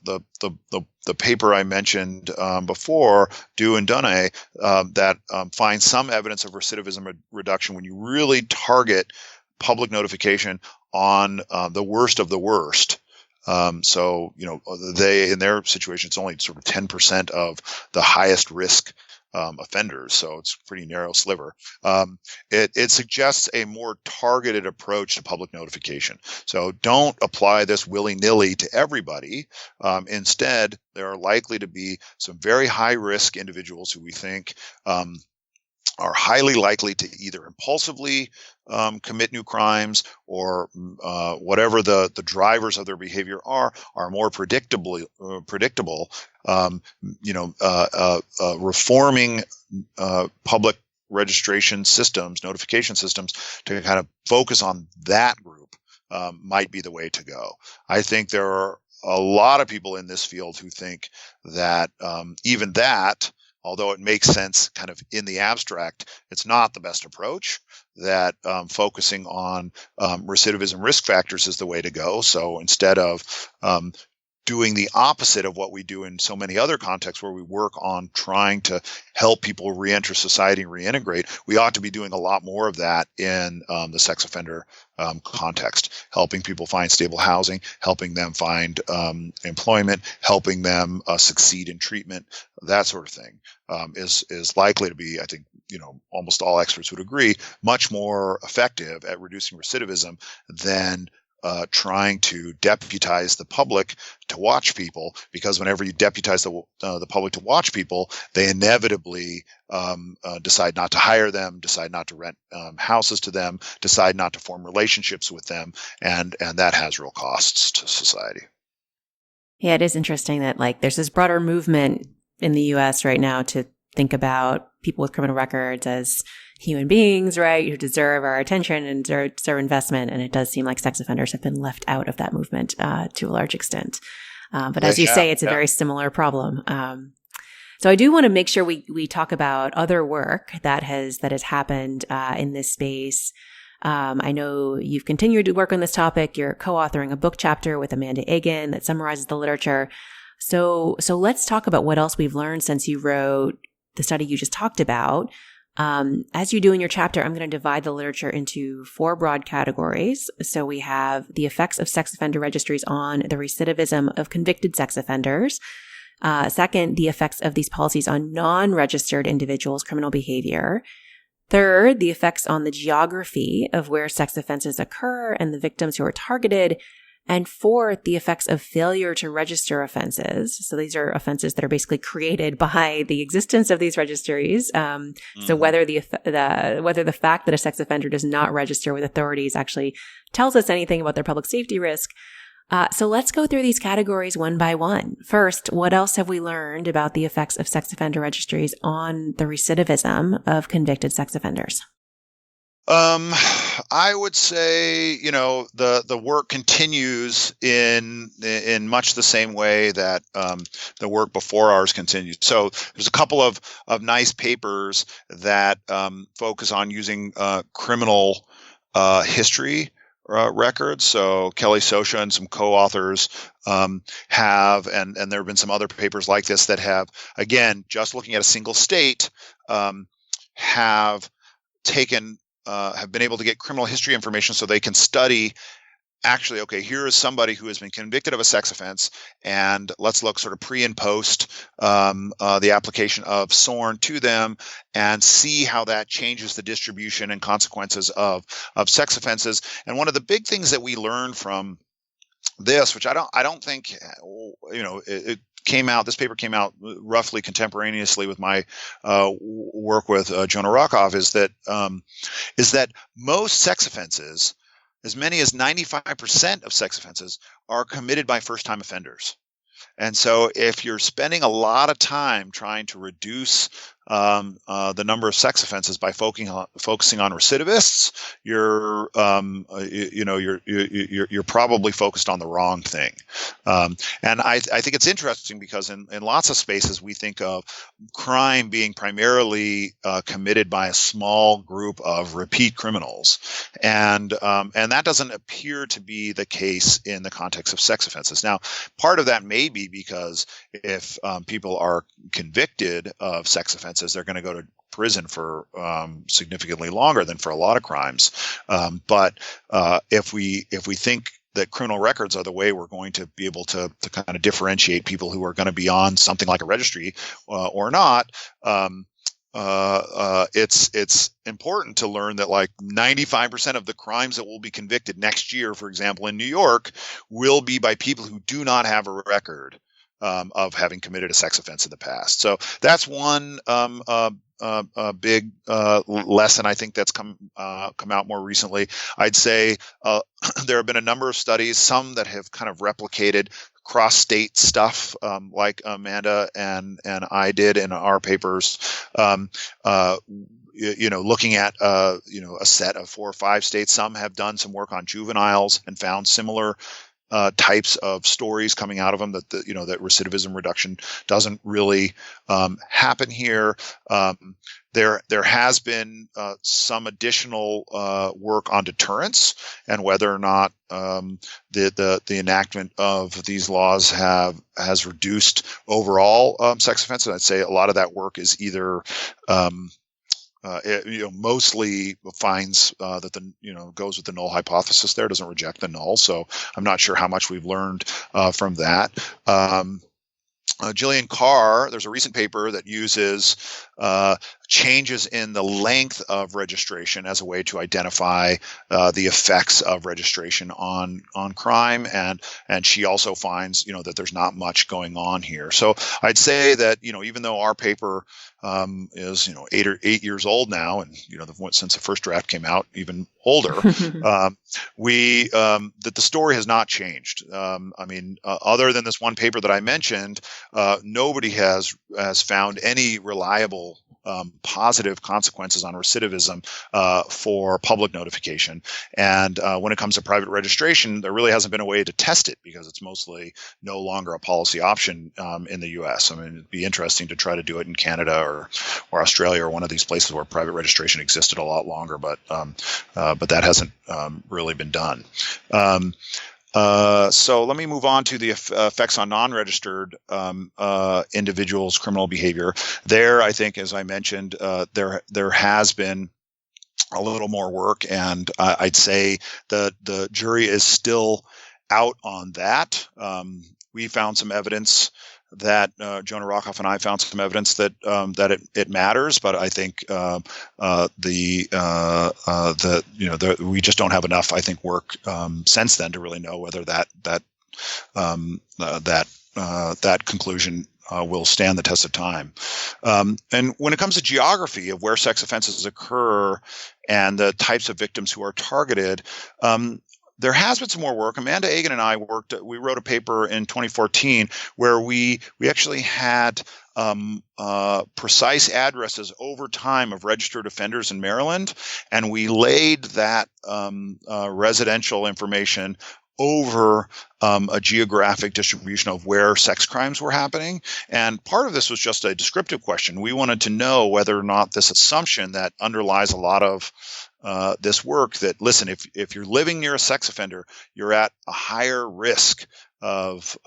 paper I mentioned before, Do and Dunne, that finds some evidence of recidivism reduction when you really target public notification on the worst of the worst. So, they, in their situation, it's only sort of 10% of the highest risk offenders, so it's a pretty narrow sliver. It suggests a more targeted approach to public notification. So don't apply this willy-nilly to everybody. Instead, there are likely to be some very high-risk individuals who we think are highly likely to either impulsively commit new crimes, or whatever the drivers of their behavior are more predictable. Reforming public registration systems, notification systems, to kind of focus on that group might be the way to go. I think there are a lot of people in this field who think that even that, although it makes sense kind of in the abstract, it's not the best approach, that focusing on recidivism risk factors is the way to go. So instead of doing the opposite of what we do in so many other contexts, where we work on trying to help people reenter society and reintegrate, we ought to be doing a lot more of that in the sex offender context, helping people find stable housing, helping them find employment, helping them succeed in treatment. That sort of thing is likely to be, I think, almost all experts would agree, much more effective at reducing recidivism than trying to deputize the public to watch people, because whenever you deputize the public to watch people, they inevitably decide not to hire them, decide not to rent houses to them, decide not to form relationships with them, and that has real costs to society. Yeah, it is interesting that there's this broader movement in the U.S. right now to think about people with criminal records as human beings, right, who deserve our attention and deserve investment. And it does seem like sex offenders have been left out of that movement to a large extent. But as you say, it's a very similar problem. So I do want to make sure we talk about other work that has happened in this space. I know you've continued to work on this topic. You're co-authoring a book chapter with Amanda Egan that summarizes the literature. So let's talk about what else we've learned since you wrote the study you just talked about. As you do in your chapter, I'm going to divide the literature into 4 broad categories. So we have the effects of sex offender registries on the recidivism of convicted sex offenders. Second, the effects of these policies on non-registered individuals' criminal behavior. Third, the effects on the geography of where sex offenses occur and the victims who are targeted. And fourth, the effects of failure to register offenses. So these are offenses that are basically created by the existence of these registries. So whether whether the fact that a sex offender does not register with authorities actually tells us anything about their public safety risk. So let's go through these categories one by one. First, what else have we learned about the effects of sex offender registries on the recidivism of convicted sex offenders? I would say, the work continues in much the same way that the work before ours continues. So there's a couple of nice papers that focus on using criminal history records. So Kelly Sosha and some co-authors have, and there have been some other papers like this that have, again, just looking at a single state, have been able to get criminal history information so they can study actually, okay, here is somebody who has been convicted of a sex offense, and let's look sort of pre and post the application of SORN to them, and see how that changes the distribution and consequences of sex offenses. And one of the big things that we learned from this, which I don't think, it came out. This paper came out roughly contemporaneously with my work with Jonah Rockoff, is that most sex offenses, as many as 95% of sex offenses, are committed by first-time offenders. And so if you're spending a lot of time trying to reduce the number of sex offenses by focusing on recidivists, you're probably focused on the wrong thing. And I think it's interesting because in lots of spaces we think of crime being primarily committed by a small group of repeat criminals, and that doesn't appear to be the case in the context of sex offenses. Now, part of that may be because if people are convicted of sex offenses, they're going to go to prison for significantly longer than for a lot of crimes. But if we think that criminal records are the way we're going to be able to kind of differentiate people who are going to be on something like a registry or not, it's important to learn that like 95% of the crimes that will be convicted next year, for example, in New York, will be by people who do not have a record of having committed a sex offense in the past. So that's one big lesson I think that's come out more recently. I'd say there have been a number of studies, some that have kind of replicated cross-state stuff, like Amanda and I did in our papers. Looking at a set of 4 or 5 states. Some have done some work on juveniles and found similar types of stories coming out of them, that that recidivism reduction doesn't really happen here. There has been some additional work on deterrence and whether or not the enactment of these laws has reduced overall sex offenses. I'd say a lot of that work is either mostly finds that goes with the null hypothesis. There doesn't reject the null, so I'm not sure how much we've learned from that. Jillian Carr, there's a recent paper that uses changes in the length of registration as a way to identify the effects of registration on crime, and she also finds that there's not much going on here. So I'd say that even though our paper is 8 years old now, and since the first draft came out, even older, that the story has not changed. Other than this one paper that I mentioned, nobody has found any reliable positive consequences on recidivism for public notification. And when it comes to private registration, there really hasn't been a way to test it because it's mostly no longer a policy option in the U.S. It'd be interesting to try to do it in Canada or Australia or one of these places where private registration existed a lot longer, but that hasn't really been done. So let me move on to the effects on non-registered individuals' criminal behavior. There, I think, as I mentioned, there has been a little more work, and I'd say the jury is still out on that. We found some evidence that Jonah Rockoff and I found some evidence that it matters, but I think we just don't have enough, I think, work since then to really know whether that conclusion will stand the test of time. And when it comes to geography of where sex offenses occur and the types of victims who are targeted, there has been some more work. Amanda Agan and I we wrote a paper in 2014 where we actually had precise addresses over time of registered offenders in Maryland, and we laid that residential information over a geographic distribution of where sex crimes were happening. And part of this was just a descriptive question. We wanted to know whether or not this assumption that underlies a lot of this work, that listen, if you're living near a sex offender, you're at a higher risk of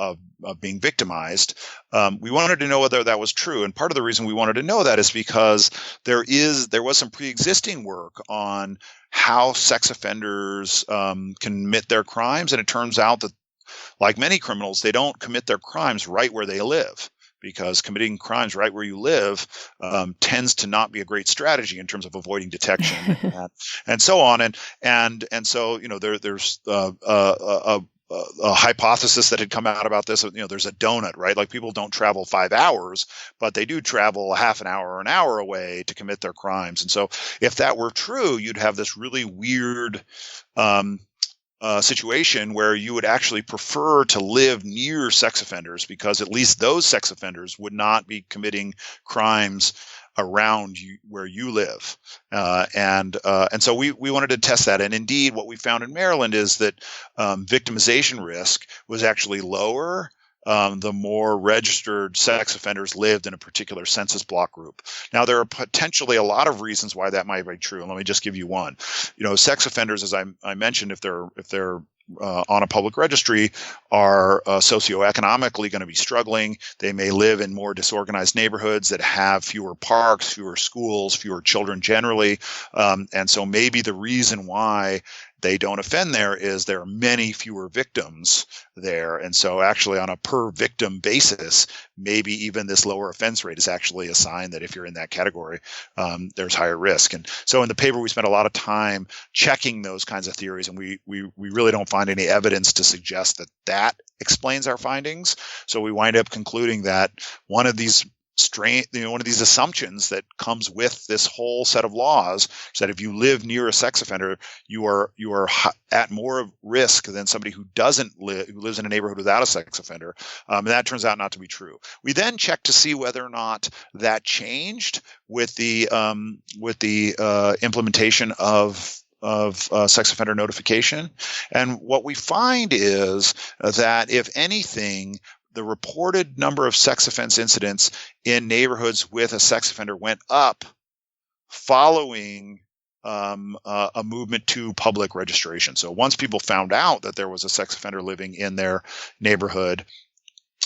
being victimized. We wanted to know whether that was true, and part of the reason we wanted to know that is because there was some pre-existing work on how sex offenders commit their crimes, and it turns out that, like many criminals, they don't commit their crimes right where they live, because committing crimes right where you live tends to not be a great strategy in terms of avoiding detection and so on. And so, there's a hypothesis that had come out about this. There's a donut, right? Like, people don't travel 5 hours, but they do travel a half an hour or an hour away to commit their crimes. And so if that were true, you'd have this really weird situation where you would actually prefer to live near sex offenders, because at least those sex offenders would not be committing crimes around you where you live, and so we wanted to test that. And indeed, what we found in Maryland is that victimization risk was actually lower the more registered sex offenders lived in a particular census block group. Now, there are potentially a lot of reasons why that might be true, and let me just give you one. Sex offenders, as I mentioned, if they're on a public registry, are socioeconomically going to be struggling. They may live in more disorganized neighborhoods that have fewer parks, fewer schools, fewer children generally. And so maybe the reason why they don't offend there is there are many fewer victims there. And so actually, on a per victim basis, maybe even this lower offense rate is actually a sign that if you're in that category, there's higher risk. And so in the paper, we spent a lot of time checking those kinds of theories, and we really don't find any evidence to suggest that explains our findings. So we wind up concluding that one of these assumptions that comes with this whole set of laws is that if you live near a sex offender, you are at more risk than somebody who lives in a neighborhood without a sex offender. And that turns out not to be true. We then checked to see whether or not that changed with the implementation of sex offender notification. And what we find is that, if anything, the reported number of sex offense incidents in neighborhoods with a sex offender went up following a movement to public registration. So once people found out that there was a sex offender living in their neighborhood,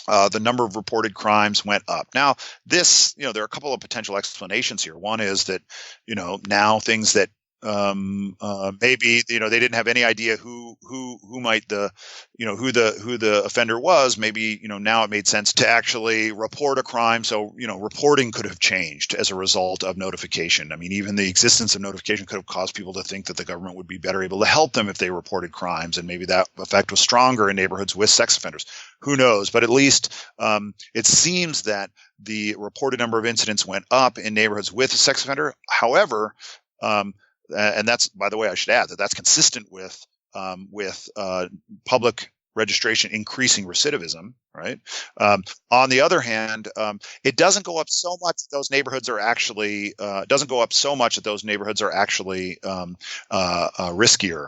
the number of reported crimes went up. Now, there are a couple of potential explanations here. One is that, now things that maybe they didn't have any idea who the offender was. Maybe now it made sense to actually report a crime. So reporting could have changed as a result of notification. I mean, even the existence of notification could have caused people to think that the government would be better able to help them if they reported crimes, and maybe that effect was stronger in neighborhoods with sex offenders. Who knows? But at least it seems that the reported number of incidents went up in neighborhoods with a sex offender. However, and that's, by the way, I should add that that's consistent with public registration increasing recidivism, right? On the other hand, it doesn't go up so much that those neighborhoods are actually riskier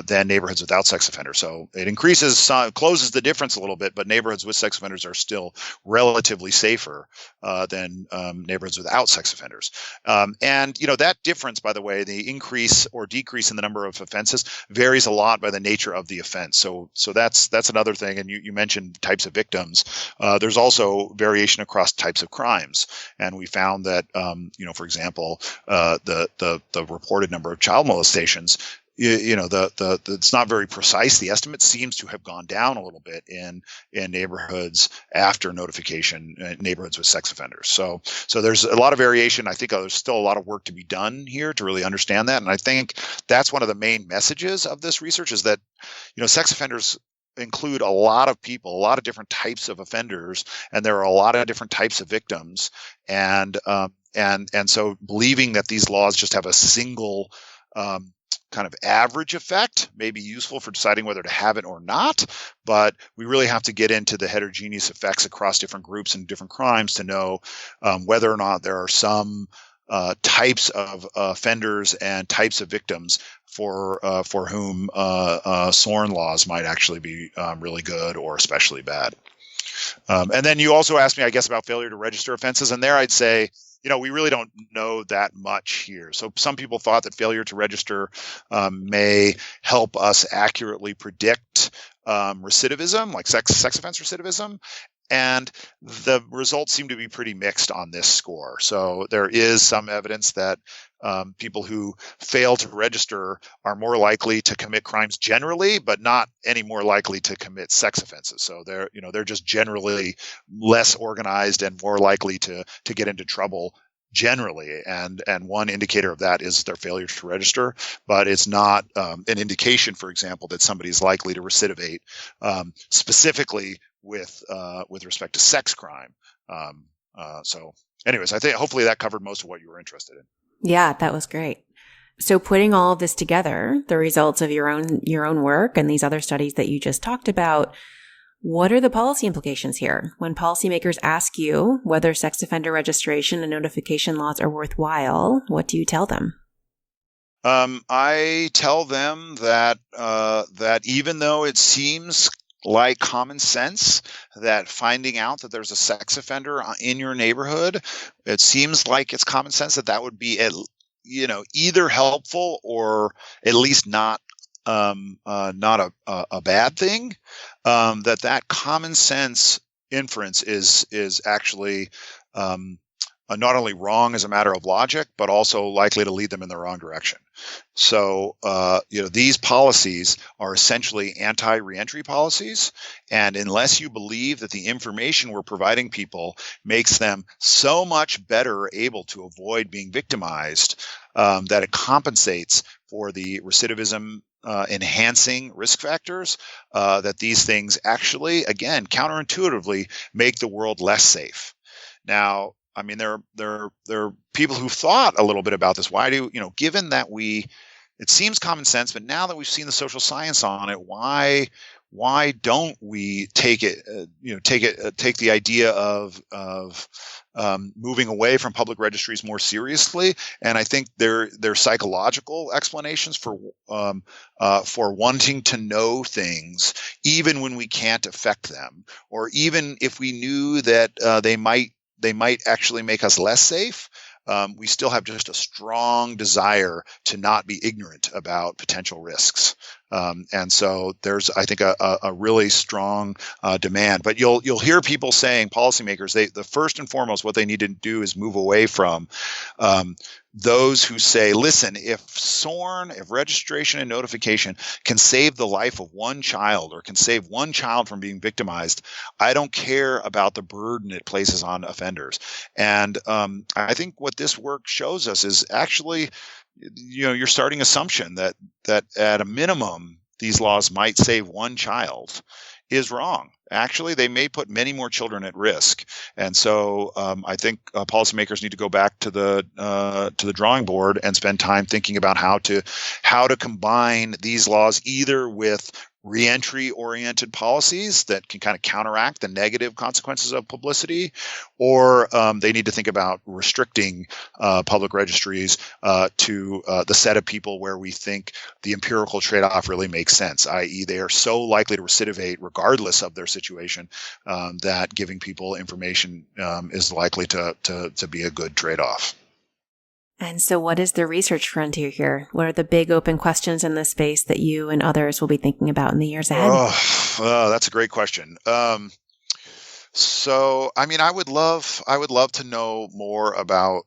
than neighborhoods without sex offenders. So it closes the difference a little bit, but neighborhoods with sex offenders are still relatively safer than neighborhoods without sex offenders. And that difference, by the way, the increase or decrease in the number of offenses varies a lot by the nature of the offense. So that's another thing. And you mentioned types of victims. There's also variation across types of crimes, and we found that for example, the reported number of child molestations, it's not very precise. The estimate seems to have gone down a little bit in neighborhoods after notification, neighborhoods with sex offenders. So there's a lot of variation. I think there's still a lot of work to be done here to really understand that. And I think that's one of the main messages of this research, is that sex offenders include a lot of people, a lot of different types of offenders, and there are a lot of different types of victims. And so believing that these laws just have a single kind of average effect may be useful for deciding whether to have it or not, but we really have to get into the heterogeneous effects across different groups and different crimes to know whether or not there are some types of offenders and types of victims for whom SORN laws might actually be really good or especially bad. And then you also asked me, I guess, about failure to register offenses, and there I'd say, we really don't know that much here. So some people thought that failure to register may help us accurately predict recidivism, like sex offense recidivism. And the results seem to be pretty mixed on this score. So there is some evidence that people who fail to register are more likely to commit crimes generally, but not any more likely to commit sex offenses. So they're just generally less organized and more likely to get into trouble generally. And one indicator of that is their failure to register, but it's not an indication, for example, that somebody's likely to recidivate specifically with respect to sex crime. So anyways, I think hopefully that covered most of what you were interested in. Yeah, that was great. So putting all of this together, the results of your own work and these other studies that you just talked about, what are the policy implications here? When policymakers ask you whether sex offender registration and notification laws are worthwhile, what do you tell them? I tell them that even though it seems like common sense that finding out that there's a sex offender in your neighborhood, it seems like it's common sense that would be either helpful or at least not a bad thing. That common sense inference is actually not only wrong as a matter of logic, but also likely to lead them in the wrong direction. So, these policies are essentially anti-reentry policies. And unless you believe that the information we're providing people makes them so much better able to avoid being victimized, that it compensates for the recidivism enhancing risk factors, that these things actually, again, counterintuitively make the world less safe. Now, I mean, there are people who've thought a little bit about this. Why given that it seems common sense, but now that we've seen the social science on it, why don't we take the idea of moving away from public registries more seriously? And I think there are psychological explanations for wanting to know things, even when we can't affect them, or even if we knew that they might actually make us less safe. We still have just a strong desire to not be ignorant about potential risks. And so there's, I think, a really strong demand. But you'll hear people saying, policymakers, the first and foremost, what they need to do is move away from those who say, listen, if registration and notification can save the life of one child or can save one child from being victimized, I don't care about the burden it places on offenders. And I think what this work shows us is actually, your starting assumption that at a minimum, these laws might save one child is wrong. Actually, they may put many more children at risk. And so I think policymakers need to go back to the drawing board and spend time thinking about how to combine these laws either with reentry oriented policies that can kind of counteract the negative consequences of publicity, or they need to think about restricting public registries to the set of people where we think the empirical trade-off really makes sense, i.e. they are so likely to recidivate regardless of their situation that giving people information is likely to be a good trade-off. And so what is the research frontier here? What are the big open questions in this space that you and others will be thinking about in the years ahead? Oh, that's a great question. So, I mean, I would love to know more about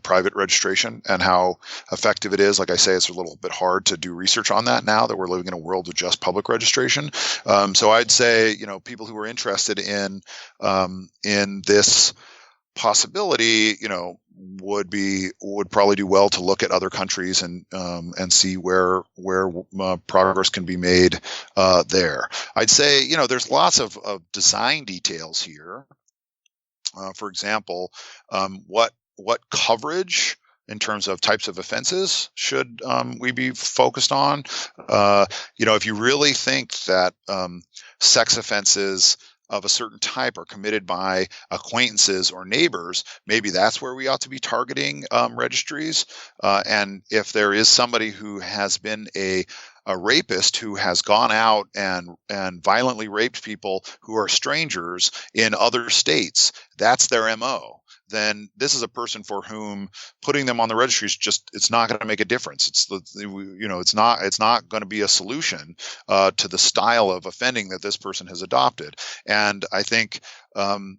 private registration and how effective it is. Like I say, it's a little bit hard to do research on that now that we're living in a world of just public registration. So I'd say, people who are interested in this possibility, would probably do well to look at other countries and see where progress can be made there. I'd say, there's lots of design details here. For example, what coverage in terms of types of offenses should we be focused on? If you really think that sex offenses of a certain type are committed by acquaintances or neighbors, maybe that's where we ought to be targeting registries. And if there is somebody who has been a rapist who has gone out and violently raped people who are strangers in other states, that's their MO, then this is a person for whom putting them on the registry is it's not going to make a difference. It's not going to be a solution to the style of offending that this person has adopted. And I think as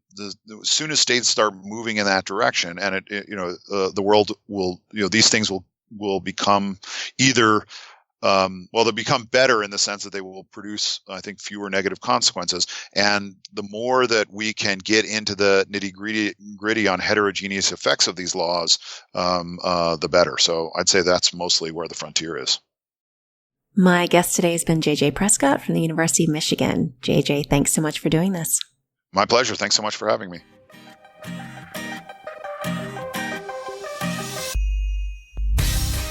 soon as states start moving in that direction, and the world will, these things will become either they'll become better in the sense that they will produce, I think, fewer negative consequences. And the more that we can get into the nitty-gritty on heterogeneous effects of these laws, the better. So I'd say that's mostly where the frontier is. My guest today has been JJ Prescott from the University of Michigan. JJ, thanks so much for doing this. My pleasure. Thanks so much for having me.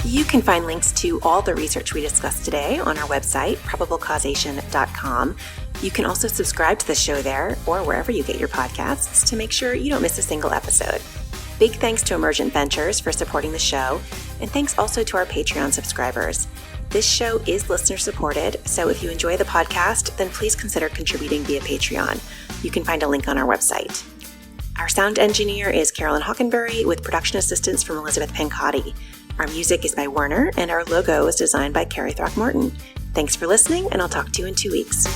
You can find links to all the research we discussed today on our website, probablecausation.com. You can also subscribe to the show there or wherever you get your podcasts to make sure you don't miss a single episode. Big thanks to Emergent Ventures for supporting the show, and thanks also to our Patreon subscribers. This show is listener supported, so if you enjoy the podcast, then please consider contributing via Patreon. You can find a link on our website. Our sound engineer is Carolyn Hockenberry, with production assistance from Elizabeth Pancotti. Our music is by Werner, and our logo is designed by Carrie Throckmorton. Thanks for listening, and I'll talk to you in 2 weeks.